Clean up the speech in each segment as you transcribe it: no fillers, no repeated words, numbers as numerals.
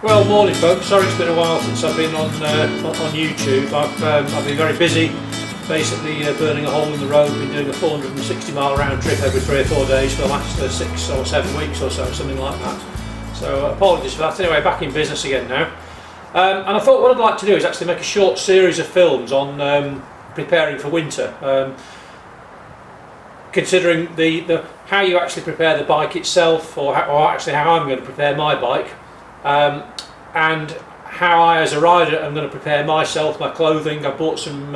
Well, morning folks. Sorry it's been a while since I've been on YouTube. I've been very busy, basically burning a hole in the road. Been doing a 460-mile round trip every 3 or 4 days for the last 6 or 7 weeks or so, something like that. So apologies for that. Anyway, back in business again now. And I thought what I'd like to do is actually make a short series of films on preparing for winter. Considering the how you actually prepare the bike itself, or actually how I'm going to prepare my bike. And how I as a rider am going to prepare myself, my clothing. I bought some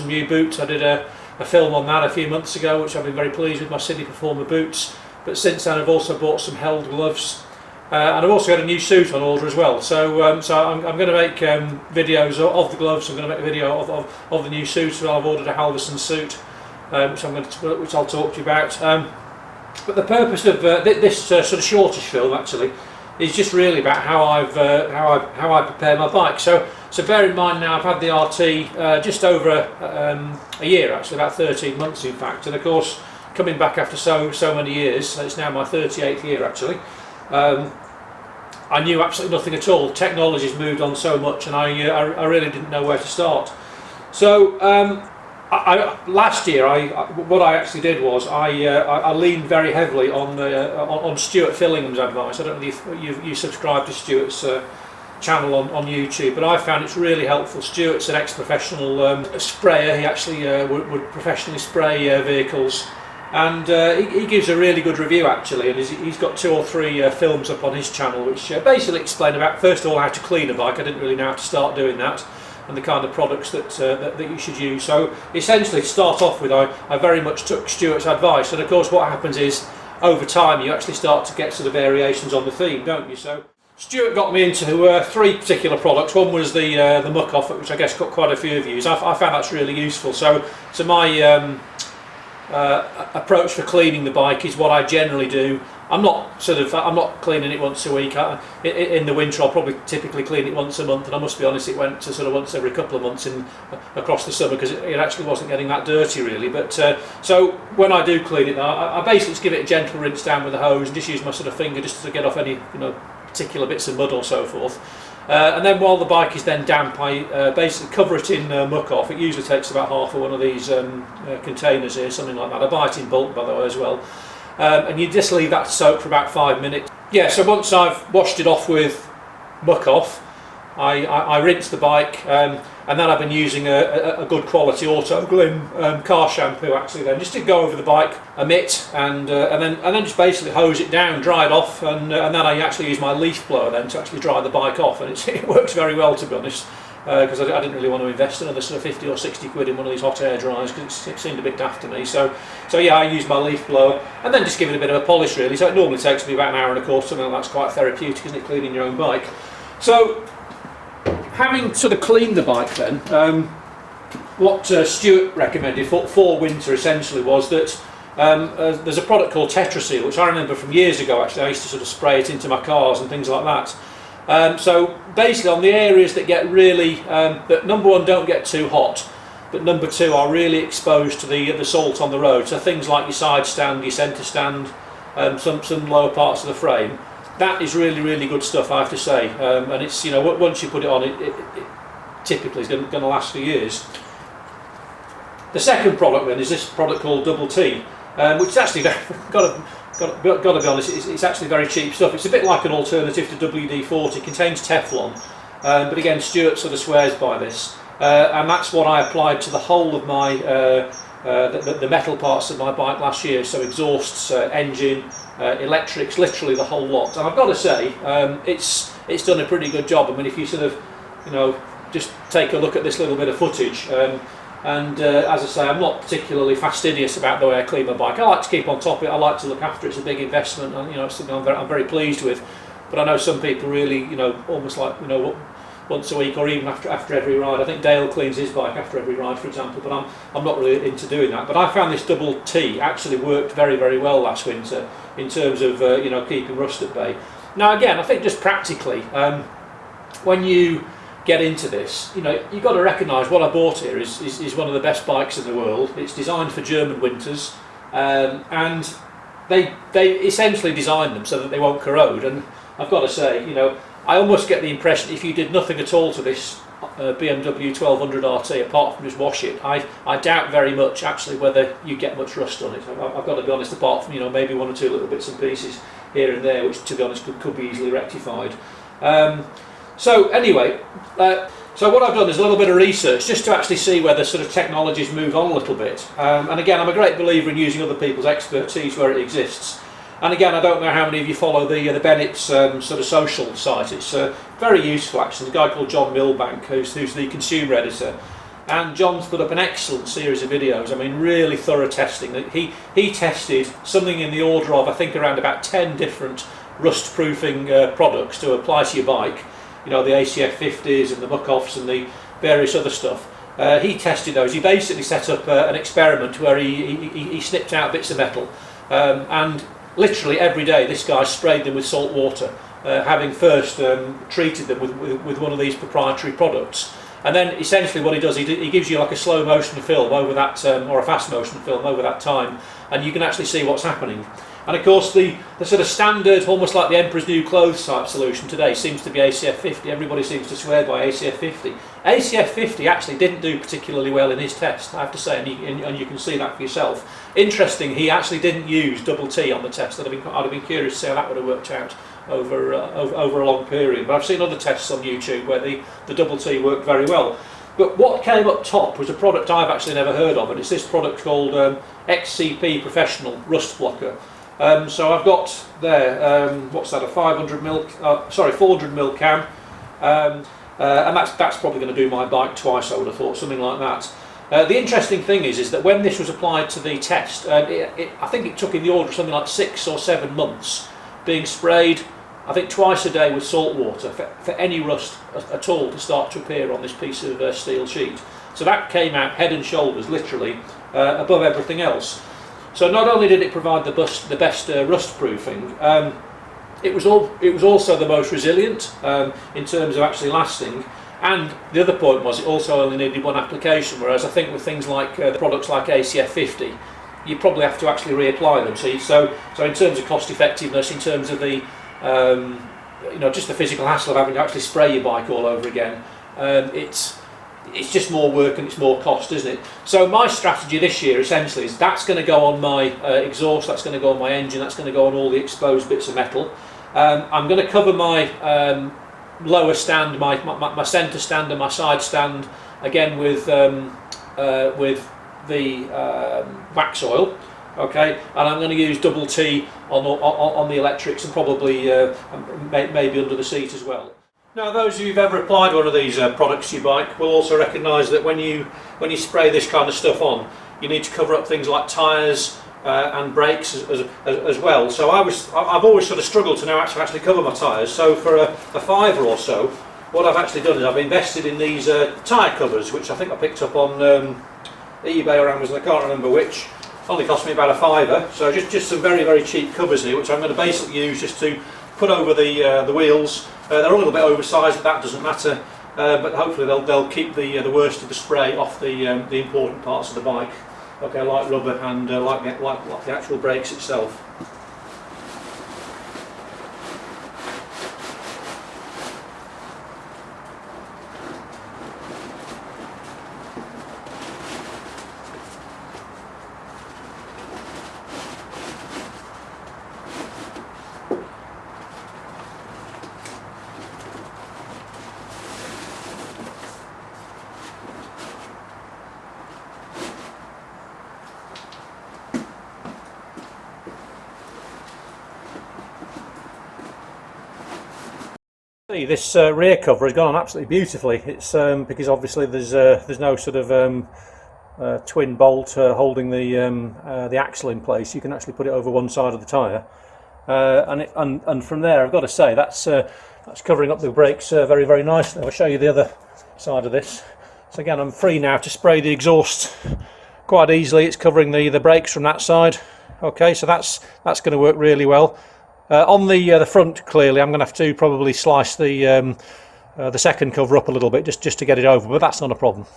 new boots. I did a film on that a few months ago, which I've been very pleased with, my City Performer boots. But since then I've also bought some held gloves, and I've also got a new suit on order as well. So I'm going to make videos of the gloves. I'm going to make a video of the new suit. So I've ordered a Halverson suit, which I'll talk to you about. But the purpose of this sort of shortish film actually is just really about how I prepare my bike. So bear in mind now I've had the RT just over a year, actually about 13 months in fact, and of course coming back after so many years, it's now my 38th year actually. I knew absolutely nothing at all. Technology's moved on so much, and I really didn't know where to start. So last year, what I actually did was I leaned very heavily on Stuart Fillingham's advice. I don't know if you subscribe to Stuart's channel on YouTube, but I found it's really helpful. Stuart's an ex-professional sprayer. He actually would professionally spray vehicles, and he gives a really good review actually. And he's got 2 or 3 films up on his channel, which basically explain about, first of all, how to clean a bike. I didn't really know how to start doing that, and the kind of products that you should use. So essentially, to start off with, I very much took Stuart's advice, and of course what happens is over time you actually start to get sort of variations on the theme, don't you? So Stuart got me into 3 particular products. One was the Muc-Off, which I guess got quite a few of you. I found that's really useful. So my approach for cleaning the bike is what I generally do. I'm not cleaning it once a week. In the winter I'll probably typically clean it once a month, and I must be honest, it went to sort of once every couple of months across the summer, because it actually wasn't getting that dirty really. But so when I do clean it, I basically just give it a gentle rinse down with a hose and just use my sort of finger just to get off any particular bits of mud or so forth. And then while the bike is then damp, I basically cover it in Muc-Off. It usually takes about half of one of these containers here, something like that. I buy it in bulk, by the way, as well. And you just leave that to soak for about 5 minutes. Yeah, so once I've washed it off with Muc-Off, I rinse the bike, and then I've been using a good quality Auto Glim car shampoo actually, then just to go over the bike a mitt, and then just basically hose it down, dry it off, and then I actually use my leaf blower then to actually dry the bike off, and it works very well, to be honest. Because I didn't really want to invest another sort of 50 or 60 quid in one of these hot air dryers, because it seemed a bit daft to me. So yeah, I use my leaf blower and then just give it a bit of a polish really. So it normally takes me about an hour and a quarter, something like that's quite therapeutic, isn't it, cleaning your own bike? So having sort of cleaned the bike then, what Stuart recommended for winter essentially was that there's a product called Tetraseal, which I remember from years ago actually. I used to sort of spray it into my cars and things like that. So basically on the areas that get really, that number 1 don't get too hot, but number 2 are really exposed to the salt on the road, so things like your side stand, your centre stand, some lower parts of the frame, that is really good stuff, I have to say. And it's, once you put it on, it typically is going to last for years. The second product then is this product called Double T, which is actually got to be honest, it's actually very cheap stuff. It's a bit like an alternative to WD-40. It contains Teflon, but again Stuart sort of swears by this, and that's what I applied to the whole of my the metal parts of my bike last year. So exhausts, engine, electrics, literally the whole lot. And I've got to say, it's done a pretty good job. I mean, if you sort of just take a look at this little bit of footage. And as I say, I'm not particularly fastidious about the way I clean my bike. I like to keep on top of it. I like to look after it. It's a big investment, and it's something I'm very pleased with. But I know some people really, almost like once a week or even after every ride. I think Dale cleans his bike after every ride, for example. But I'm not really into doing that. But I found this Double T actually worked very well last winter in terms of keeping rust at bay. Now again, I think just practically, when you get into this, you've got to recognise what I bought here is one of the best bikes in the world. It's designed for German winters, and they essentially designed them so that they won't corrode. And I've got to say, I almost get the impression if you did nothing at all to this BMW 1200 RT apart from just wash it, I doubt very much actually whether you get much rust on it. I've got to be honest, apart from, you know, maybe one or two little bits and pieces here and there, which to be honest could be easily rectified. So anyway, so what I've done is a little bit of research just to actually see whether sort of technology's moved on a little bit. And again, I'm a great believer in using other people's expertise where it exists. And again, I don't know how many of you follow the Bennett's sort of social site. It's very useful actually. There's a guy called John Milbank who's the consumer editor. And John's put up an excellent series of videos. I mean, really thorough testing. He tested something in the order of, I think, around about 10 different rust-proofing products to apply to your bike. You know, the ACF 50s and the Muc-Offs and the various other stuff. He tested those. He basically set up an experiment where he snipped out bits of metal and literally every day this guy sprayed them with salt water, having first treated them with one of these proprietary products. And then essentially what he does, he gives you like a slow motion film over that, or a fast motion film over that time, and you can actually see what's happening. And of course the sort of standard, almost like the Emperor's New Clothes type solution today seems to be ACF 50. Everybody seems to swear by ACF 50. ACF 50 actually didn't do particularly well in his test, I have to say, and you can see that for yourself. Interesting, he actually didn't use double T on the test. I'd have been curious to see how that would have worked out over a long period. But I've seen other tests on YouTube where the double T worked very well. But what came up top was a product I've actually never heard of, and it's this product called XCP Professional Rust Blocker. So I've got there, what's that, a 400ml can, and that's probably going to do my bike twice, I would have thought, something like that. The interesting thing is that when this was applied to the test, I think it took in the order of something like 6 or 7 months, being sprayed, I think twice a day with salt water for any rust at all to start to appear on this piece of steel sheet. So that came out head and shoulders, literally, above everything else. So not only did it provide the best rust proofing, it was also the most resilient in terms of actually lasting. And the other point was it also only needed one application, whereas I think with things like the products like ACF 50, you probably have to actually reapply them. So in terms of cost effectiveness, in terms of the you know, just the physical hassle of having to actually spray your bike all over again, it's just more work and it's more cost, isn't it? So my strategy this year essentially is that's going to go on my exhaust, that's going to go on my engine, that's going to go on all the exposed bits of metal. I'm going to cover my lower stand, my centre stand and my side stand again with the wax oil. Okay, and I'm going to use double T on the electrics and probably maybe under the seat as well. Now, those of you who've ever applied one of these products to your bike will also recognise that when you spray this kind of stuff on, you need to cover up things like tyres and brakes as well. So I've always sort of struggled to know how to actually cover my tyres. So for a £5 or so, what I've actually done is I've invested in these tyre covers, which I think I picked up on eBay or Amazon, I can't remember which. Only cost me about a £5. So just some very, very cheap covers here, which I'm going to basically use just to put over the wheels. They're a little bit oversized, but that doesn't matter. But hopefully they'll keep the worst of the spray off the important parts of the bike. Okay, like rubber and like the actual brakes itself. This rear cover has gone on absolutely beautifully. It's because obviously there's no sort of twin bolt holding the axle in place. You can actually put it over one side of the tyre, and from there I've got to say that's covering up the brakes very, very nicely. I'll show you the other side of this. So again, I'm free now to spray the exhaust quite easily. It's covering the brakes from that side. Okay, so that's going to work really well. On the front, clearly, I'm going to have to probably slice the second cover up a little bit just to get it over, but that's not a problem.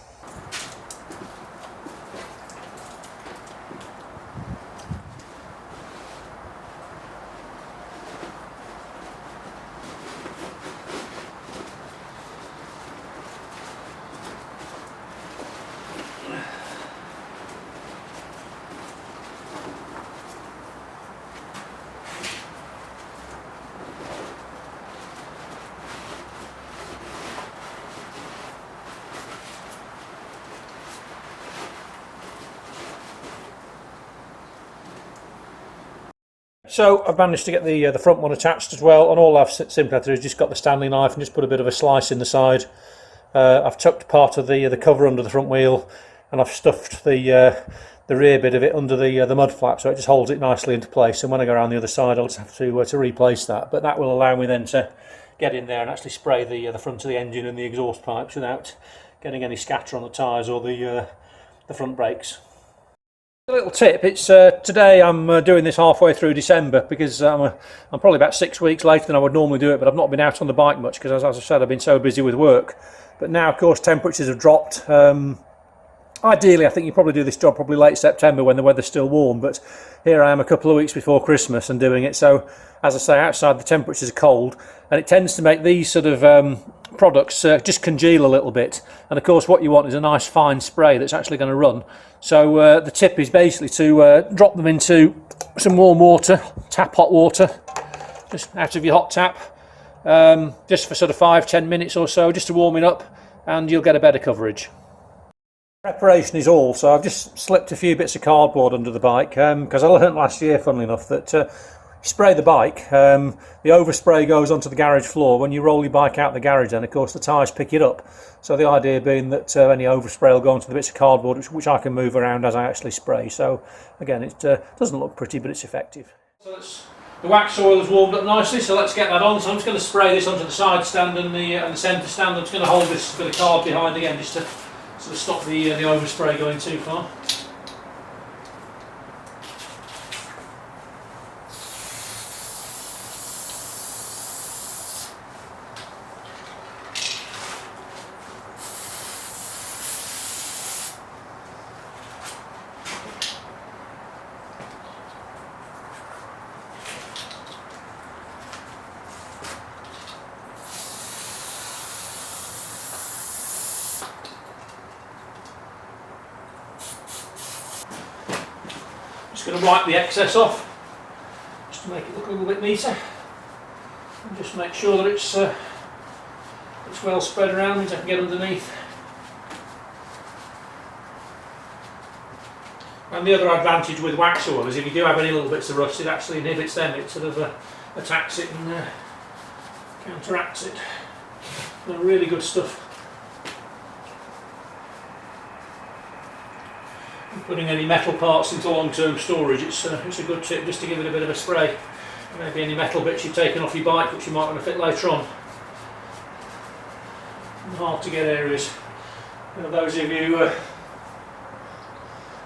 So I've managed to get the front one attached as well, and all I've simply had to do is just got the Stanley knife and just put a bit of a slice in the side. I've tucked part of the cover under the front wheel, and I've stuffed the rear bit of it under the mud flap, so it just holds it nicely into place. And when I go around the other side, I'll just have to replace that. But that will allow me then to get in there and actually spray the front of the engine and the exhaust pipes without getting any scatter on the tyres or the front brakes. A little tip, it's today I'm doing this halfway through December because I'm probably about 6 weeks later than I would normally do it, but I've not been out on the bike much because, as I said, I've been so busy with work. But now, of course, temperatures have dropped. Ideally, I think you probably do this job probably late September when the weather's still warm, but here I am a couple of weeks before Christmas and doing it. So, as I say, outside the temperatures are cold, and it tends to make these sort of products just congeal a little bit. And of course, what you want is a nice fine spray that's actually going to run. So the tip is basically to drop them into some warm water, tap hot water, just out of your hot tap, just for sort of 5-10 minutes or so, just to warm it up, and you'll get a better coverage. Preparation is all, so I've just slipped a few bits of cardboard under the bike because I learnt last year, funnily enough, that you spray the bike, the overspray goes onto the garage floor. When you roll your bike out the garage, then of course the tyres pick it up. So the idea being that any overspray will go onto the bits of cardboard which I can move around as I actually spray. So again, it doesn't look pretty, but it's effective. So the wax oil is warmed up nicely, so let's get that on. So I'm just going to spray this onto the side stand and the centre stand. I'm just going to hold this bit of card behind again just to sort of stop the overspray going too far. Just going to wipe the excess off, just to make it look a little bit neater, and just make sure that it's well spread around, means I can get underneath. And the other advantage with wax oil is if you do have any little bits of rust, it actually inhibits them. It sort of attacks it and counteracts it. They're really good stuff. Putting any metal parts into long-term storage, it's a good tip just to give it a bit of a spray. Maybe any metal bits you've taken off your bike which you might want to fit later on. Hard to get areas. You know, those of you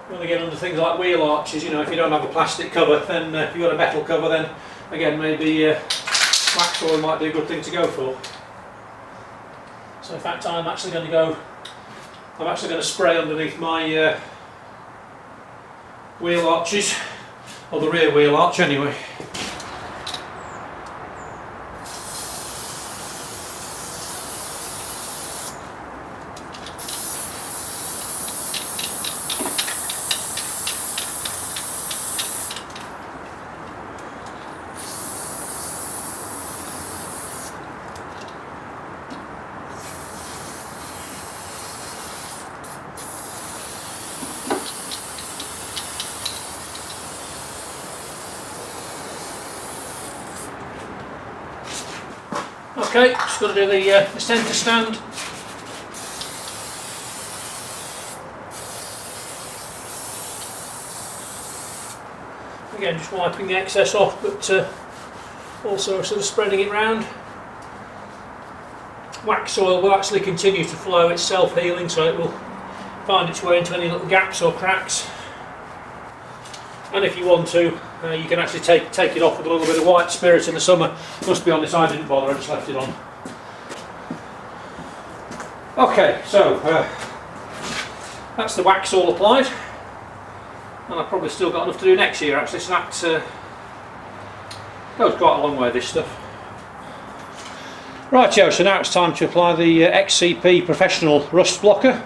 want to get under things like wheel arches, you know, if you don't have a plastic cover, then if you've got a metal cover, then again maybe wax oil might be a good thing to go for. So in fact I'm actually going to spray underneath my wheel arches, or the rear wheel arch anyway. Okay, just got to do the centre stand. Again, just wiping the excess off, but also sort of spreading it round. Wax oil will actually continue to flow, it's self-healing, so it will find its way into any little gaps or cracks. And if you want to, you can actually take it off with a little bit of white spirit in the summer. Must be honest, I didn't bother, I just left it on. Okay, so that's the wax all applied, and I've probably still got enough to do next year actually, so that goes quite a long way, this stuff. Rightio, so now it's time to apply the XCP Professional Rust Blocker.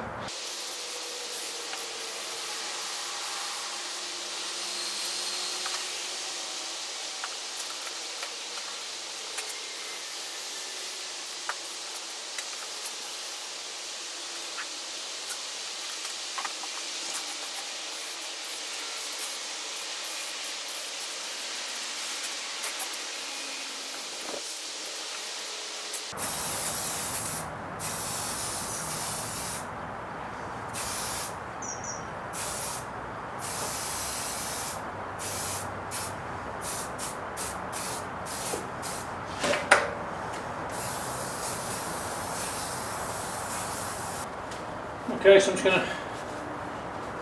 Okay, so I'm just going to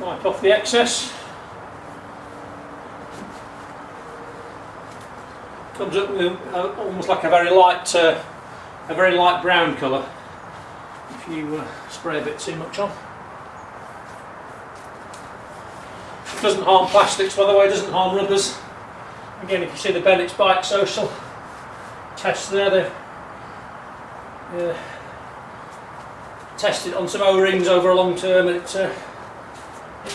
wipe off the excess. Comes up with almost like a very light brown colour if you spray a bit too much on. It doesn't harm plastics, by the way, it doesn't harm rubbers. Again, if you see the Bennett's Bike Social test there, they've tested on some O-rings over a long term, and it's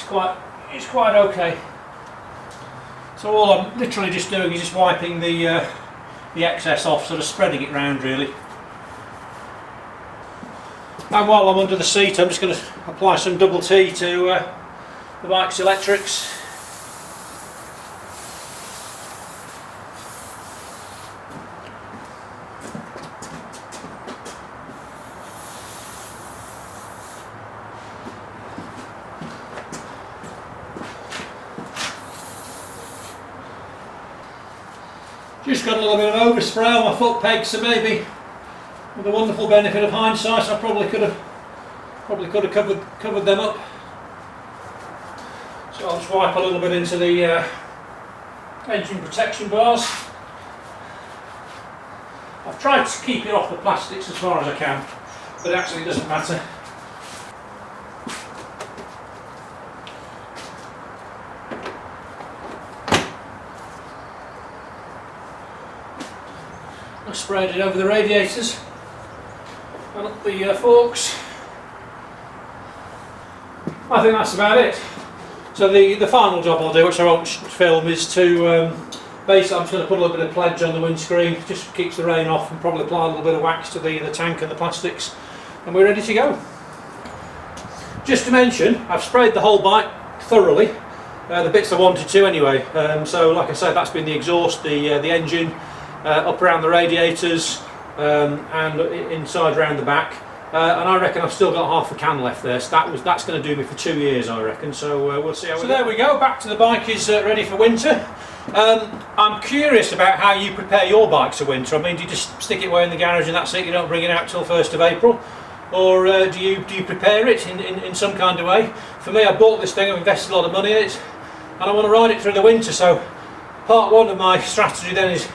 quite okay. So all I'm literally just doing is just wiping the excess off, sort of spreading it round really. And while I'm under the seat, I'm just going to apply some double T to the bike's electrics. Just got a little bit of overspray on my foot pegs, so maybe with the wonderful benefit of hindsight I probably could have covered them up. So I'll just wipe a little bit into the engine protection bars. I've tried to keep it off the plastics as far as I can, but actually it doesn't matter. I sprayed it over the radiators and up the forks. I think that's about it. So the final job I'll do, which I won't film, is to basically I'm just going to put a little bit of pledge on the windscreen, just keeps the rain off, and probably apply a little bit of wax to the tank and the plastics, and we're ready to go. Just to mention, I've sprayed the whole bike thoroughly, the bits I wanted to anyway. So like I said, that's been the exhaust, the engine, up around the radiators, and inside around the back, and I reckon I've still got half a can left there, so that's going to do me for 2 years, I reckon. So we'll see how. So there we go. Back to the bike is ready for winter. I'm curious about how you prepare your bikes for winter. I mean, do you just stick it away in the garage and that's it? You don't bring it out till 1st of April, or do you prepare it in some kind of way? For me, I bought this thing, I've invested a lot of money in it, and I want to ride it through the winter. So part one of my strategy then is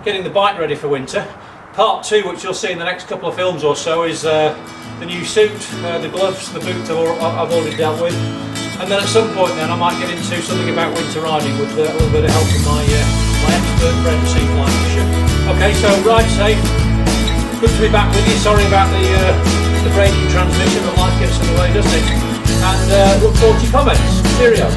getting the bike ready for winter. Part two, which you'll see in the next couple of films or so, is the new suit, the gloves, the boots I've already dealt with, and then at some point then I might get into something about winter riding with a little bit of help from my expert friend Steve Lancashire. Okay, so ride safe. Good to be back with you. Sorry about the braking transmission, but life gets in the way, doesn't it? And look forward to your comments. Cheerio.